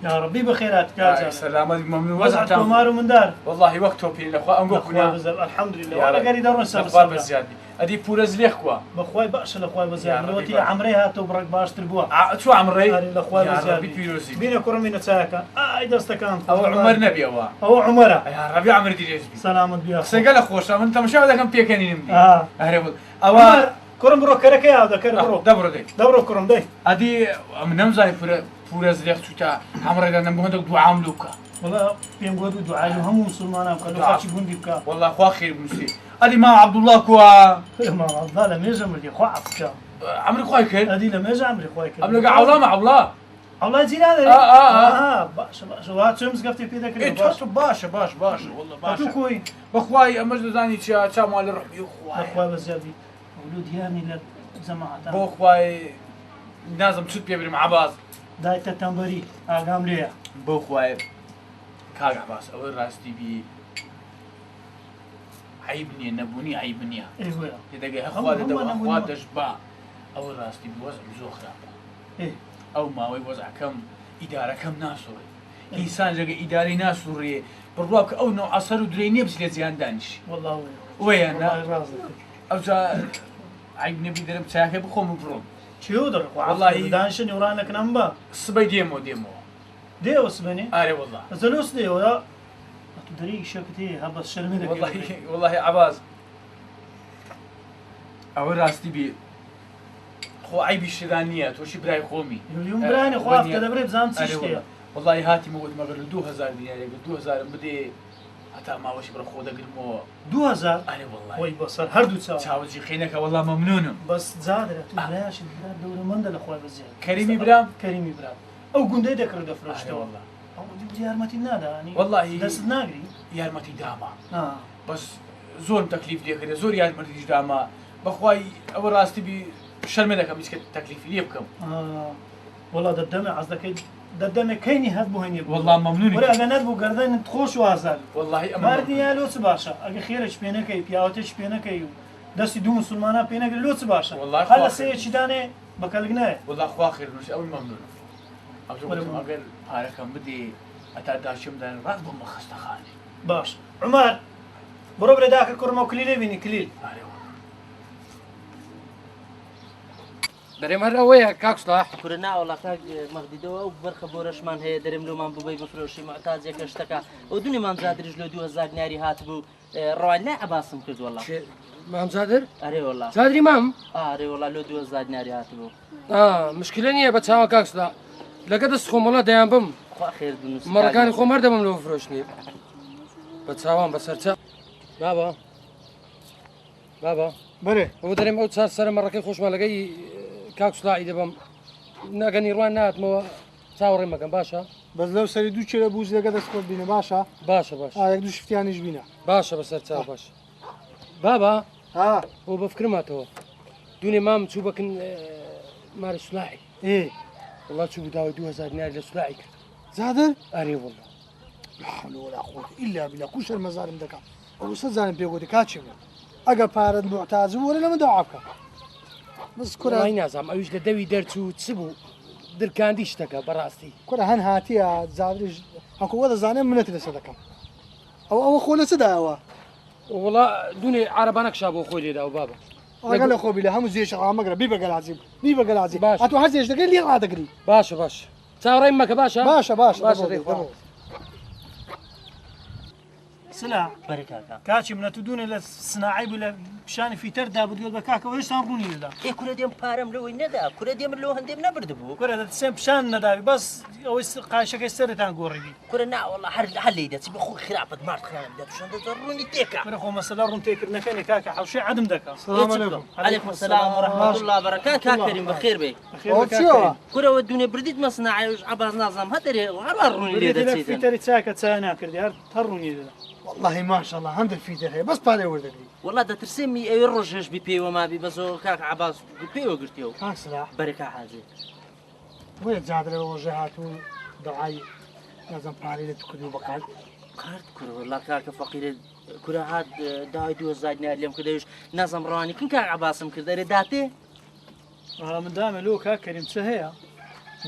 يا ربي بخيرات كاجا سلامتك ممنون وزعت كومار ومن دار والله وقت توبي الاخوه انقو كنا الحمد لله والله قال يدورون اخبار بزيادة ادي بورز ليخوا بخواي باش الاخوي بزيادة لوتي عمري هاتو برك باش تربوا شو عمري الاخوي بزيادة بينا كرمينا ساكا اي دستكان او عمر نبي او عمره يا ربي عمر ديريش سلامت بيا سنقل خوش انت مش هذا كم بيكاني نمدي اهرب او كرم برو كركي هذا كرم برو دبرو كرم دي ادي من نمزاي پورز ليخ شتا عمري دا نمو هندك دعاء ملوكا والله بيم قدو دعاء هم مسلمان قالوا خاطي بوندي بكا والله خو خير مسلم ادي ما عبد الله كوا ما عبد الله لم يجمر دي خو عفكا عمري خوي كل ادي لم يجمر عمري خوي كل ابلغ عولا مع الله الله يزيد هذا باش وات شمس قفتي في ذاك باش باش والله باش كوي بخواي امجد زاني تشا مال الروح بخواي بزيادي ولود يامي لا جماعه بخواي لازم تشد بيبري مع باز دايت التنبري اقام ليه بخواي كاغ عباس اول راستي بي عيبني نبوني عيبني ايوه يدقى اخوات دجبا اول راستي بوزع زوخرا ايه او ما وزع كم اداره كم ناسوري انسان لقى اداري ناسوري بالرواق او نوع عصر ودريني بس لزيان دانش والله وين انا او عيبني بدرب ساكب بخوم بروم شو در والله دانشني ورانك نمبا صبي ديمو ديو سبني اري والله زلوس ديو لا تدري شكتي هبس شرمدك والله عباس او راستي بي خو عيبي الشدانيات وش براي خومي اليوم براني خواف تدبري بزام تشتي والله هاتي موجود مغر 2000 دينار 2000 بدي حتى ما وش برا خو دقل مو 2000 اري والله وي بصر هردو تساوي خينك والله ممنون بس زاد بلاش البلاد دور مندل اخويا بزياد كريمي برام كريمي برام او قندي ذكر دفرشته والله او جبت يارمتي نادا يعني والله دست ناقري يارمتي داما بس زور تكليف ديك زور يارمتي داما بخواي او راستي بي شرمدك مسك تكليف لي بكم والله ددمه قصدك ددمه كيني هاد بوهني والله ممنون ولا انا نبو قردن تخوش وازال والله ماردي يا لوس باشا اگه خيرش بينه كي بياوتش بينه كي دستي دو مسلمانا بينه لوس باشا والله هلا سي چدانه بكلغنا والله خوا خير نش او ممنون اگر حركم بدي اتعداشم دان راد بم خستخاني باش عمر برو داك كرمو كليل بيني كليل دريم هر اويا كاك صلاح كورنا ولا كاك مغديدو او برخه بورشمان هي دريم لو من بوبي بفروشي معتاز يكشتكا ودوني ما مزاد رجلو 2000 ناري هاتبو رواني عباسم كرد والله مام زادر اري والله زادري مام اري والله لو 2000 ناري هاتبو مشكله نيه بتساوى كاك صلاح لقد اسخم والله ديان بم خير بنص مركاني خو مرده بم لو فروشني بتساوى بسرتا بابا بري هو دريم او صار سر مركي خوش ما لقي كاك صلاح اذا بم ناقني روان نات مو تصاوري مكان باشا بس لو سريدو چرا بوز لقد اسخم بينا باشا باشا يك دو شفتيانيش بينا باشا بسرتا باشا بابا هو بفكر ما تو دوني مام تشوبك مال صلاحي ايه والله تشوف داوي 2000 دينار لصلاحي زادر اري والله لا حول ولا قوة إلا بالله كوش المزارم دكا أو سزان بيقول كاتشم أجا بارد معتاز ولا لما دعابك بس كرة والله نازم أيش لدوي درتو تسبو در كانديش تكا براستي كرة هن هاتيا زادرج هكو وذا زانم من تلسه دكا أو خولة سدا والله دوني عربانك شابو خويلي دا وبابا قال أخو بلا هم زيش عمقرا بيبقى العزيم هاتو حزيش دقي اللي غاد قري باشا تصاوري امك باشا سلا بركاكا كاتشي من تدون الى الصناعي ولا بشان في تردا بديو بكاكا ويش تنروني ذا اي كل ديم بارم لو ندا كل ديم لو هندم نبردبو كره سم بشان ندابي بس او قاشك استرتان غوربي كلنا والله حل يدا تبي خو خرافه مارت خان دا شلون تزروني تيكا كره خو مثلا رون تيكر نكني كاكا حوشي عدم دكا السلام عليكم عليكم السلام ورحمه الله وبركاته كريم بخير بي كره ودوني برديت مصنعي وش عباس نظام هدري وروني ذا في تري ساكت سانا كردي تروني ذا والله ما شاء الله هندل في ده بس بالي ولدك والله ده ترسمي اي الرجش بي وما بي بس كاك عباس بي وقلتيو ها سلاح بركه حاجه وين زاد له وجهات ودعاي لازم بالي تكونوا بقال كارت كره والله كاك فقير كره هاد داي 2000 دينار اليوم كداش نظم رواني كن كاك عباسم كده داتي من دام لو كريم سهيا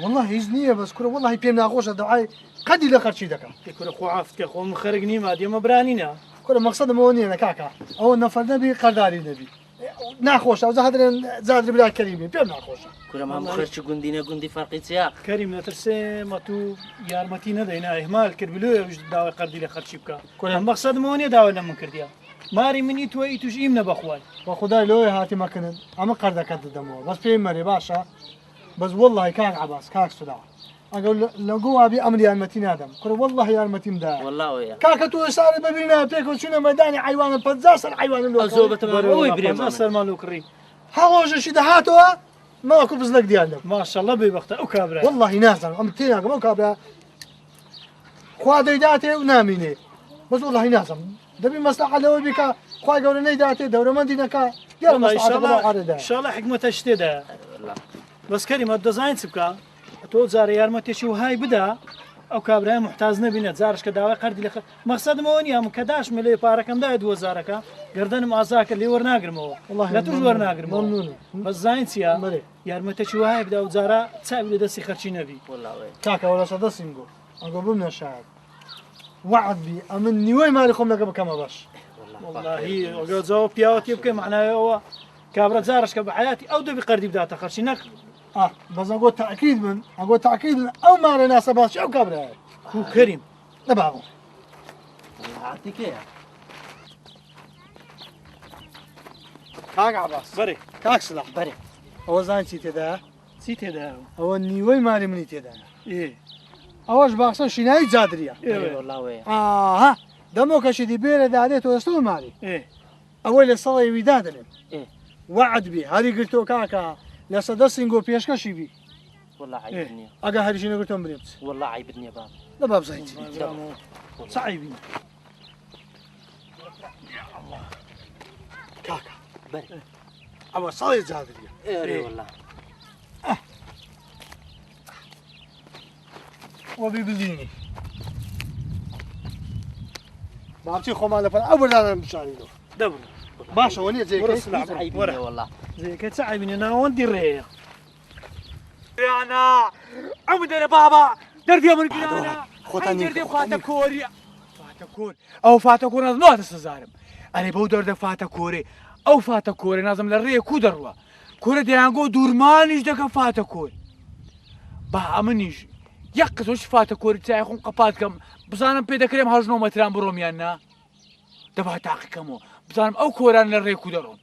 والله هیچ نییە بەس کوڕە والله پێم ناخۆشە دەعای قەدی لە خەرچی دەکەم تێکورە خۆعافکە خۆم خەرگ نیما دێمە برانینە کوڕە مەقسەدمەوە نییە نەکاکە ئەوە نەفەر نەبی قەرداری نەبی ناخۆشە ئەو زەهدرێن زادر بلا کەریمی پێم ناخۆشە کورە مام خەرچی گوندینە گوندی فەرقی چیا کەریم نەترسێمە تو یارمەتی نەدەینا ئێمال کرد بلوێ داوای قەردی لە خەرچی بکە کورە مەقسەدمەوە نیە داوا لە من کردیا ماری منی توی توش ئیم نەبەخوای بە خدای لۆی هاتی مەکنن ئەمە قەردەکەت دەدەمەوە بەس پێی مەرێ باشە بەس والله کاک عباس کاک سودا ئەگەر لەگۆ وابی ئەمر یارمەتی نادەم کوڕە والله یارمەتیم دا والله کاکە تۆ ئێستا ببینە پێکەوە چوونە مەدانی حیوانە 50 سەر حیوانە لۆ زۆر بەتەمام ئەوەی برێ سەرمان لۆ کڕی هەڵۆژەشی دەهاتەوە ماوەکو بزنەک دیار لەم ماشەڵڵە بێبەختە ئەو کابرا والله نازانم ئەم تێناگەم ئەو کابرا خوا دەیداتێ و نامینێ بەس والله نازانم دەبی مەسلحە لەوەی بیکە خوای گەورە نەیداتێ دەورەمەندی نەکا دیارە مەسلحەکە بەڵاو عارەدایە شڵە حکمەتە شتێدا بەس کەریمە دەزانین چ بکە تۆ جارە یارمەتێکی وهای بدا ئەو کابرای محتاج نبینێت جارشکە داوای قەردی لە مەقسەدمەوە نیە کە داشمە لێ پارەکەمدای 2000ەکە گردنم ئازاکە لێ وەرناگرمەوە لە توش وەرناگرمەوە بەس زین چیە یارمەتێکی وهای بدا و جارە چاوی لە دەستی خەرچی نەبی کاکە وەڵاسە دەستیم گۆ ئەگۆ بم نەشار وعد بی ئەمن نیوەی ماری خۆم لەگە بکەمە باش واللهی ئەگە جاوە پیاوەتی بکەی معناوەوە کابرا جارشکە بە حیاتی ئەو دەبی قەردی بداتە خەرچی نەک بەس ئەگۆ تاکید من ئەگۆ تاکید من ئەو مارە ناسە باسی ئەو کابرایە کەریم نەباوە هاتیکەیە کاک عباس بەرێ کاک سلاح بەرێ ئەوە زان چی تێدایە چی تێدا ئەوە نیوەی ماری منی تێدایە ئێ ئەوەش باخسە شینایی جادریە والله ئاها دەمۆ کەشیدی بێرە دادێتەوە ئێستەوە ماری ئێ ئەوەی لە سەڵی ویدا دەنێن إيه. وعد بی هەری گرتۆ کاکە لە سەدە سنگۆ پێشکەشی بی والله عيب الدنيا ئەگە هەریشی نەگرتۆم برێت والله عيب الدنيا بابا لە بابزین سعیبی کاکە بەرێ ئەوە سەڵی جادریە ايه والله وەبی بزینی باچی خۆمان لەپەر ئەو بەردانم بشارینەوە دەبڕ باشەوە نیە جێگەی عيب الدنيا والله زێکە سعیبینە ناوەندی ڕێیە یانا ئەو دەرە بابا دەردی من گرانە خۆتان دەردی فاتە کۆری فاتە کۆر ئەو فاتە کۆر نازم سزارم ئەرێ بەو دەردە فاتە کۆرێ ئەو فاتە کۆرێ نازم لە ڕێ کو دەڕوە کۆرە دەیانگۆ دوورمانیش دەکە فاتە کۆر با ئەمنیش یەک قسۆش فاتە کۆری چای خۆم قەپات کەم بزانم پێ دەکرێم هەژنۆ مەتران بڕۆمیان نا دەبا تاقیکەمەوە بزانم ئەو کۆران لە ڕێ کو دەڕۆن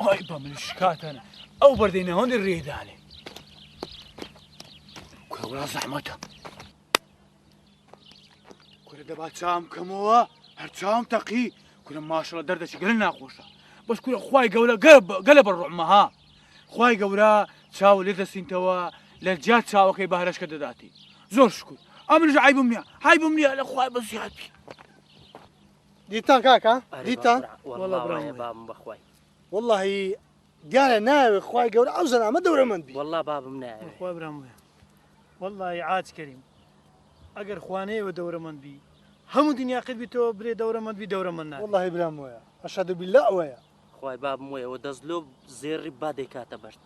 ئای بە ملشکاتەنە ئەو بەردەی نەوەندی ڕێدانێ کورە زەحمەتە کورە دەبا چام کەمەوە هەر چاوم تەقی کورە ماشەڵە دەردەچی گەل ناخۆشە بەس کورە خوای گەورە گەلە بەڕۆحمەها خوای گەورە چاو لێ دەستینتەوە لە جات چاوەکەی بەهرەشکە دەداتی زۆر شکر ئەمنش عیبم نییە حیبم نییە لە خوای بەزیاد بی دیتان کاکە دیتان والله بابم بخواي والله دیارە ناوێ خوای گەورە ئەو زەنامە دەورەمەند بی والله بابم ناوي خوا برام والله عاج کەریم ئەگەر خوانەیەوە دەورەمەند بی هەموو دنیا قت بیتەوە برێ دەورەمەند بی دەورەمەند نا والله برام وایە ئەشهد بالله ئەوەیە خواي بابم ويا ودزلو زيري بادي كاتبرت